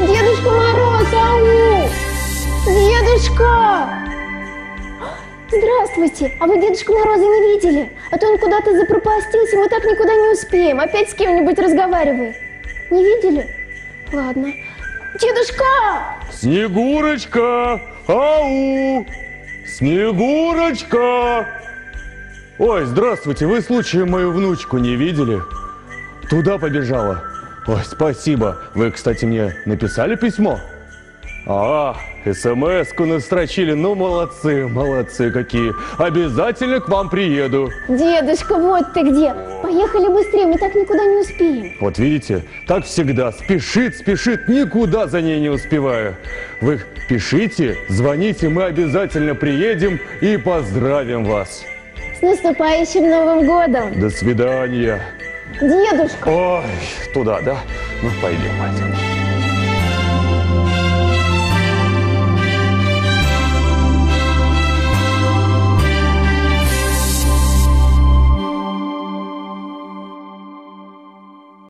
Дедушка Мороз, ау! Дедушка! Здравствуйте! А вы Дедушку Мороза не видели? А то он куда-то запропастился, мы так никуда не успеем. Опять с кем-нибудь разговаривает. Не видели? Ладно. Дедушка! Снегурочка! Ау! Снегурочка! Ой, здравствуйте, вы случаем мою внучку не видели? Туда побежала. Ой, спасибо. Вы, кстати, мне написали письмо? СМС-ку настрочили. Ну, молодцы, молодцы какие. Обязательно к вам приеду. Дедушка, вот ты где. Поехали быстрее, мы так никуда не успеем. Вот видите, так всегда. Спешит, никуда за ней не успеваю. Вы пишите, звоните, мы обязательно приедем и поздравим вас. С наступающим Новым годом! До свидания. Дедушка! Ой, туда, да? Ну, пойдем.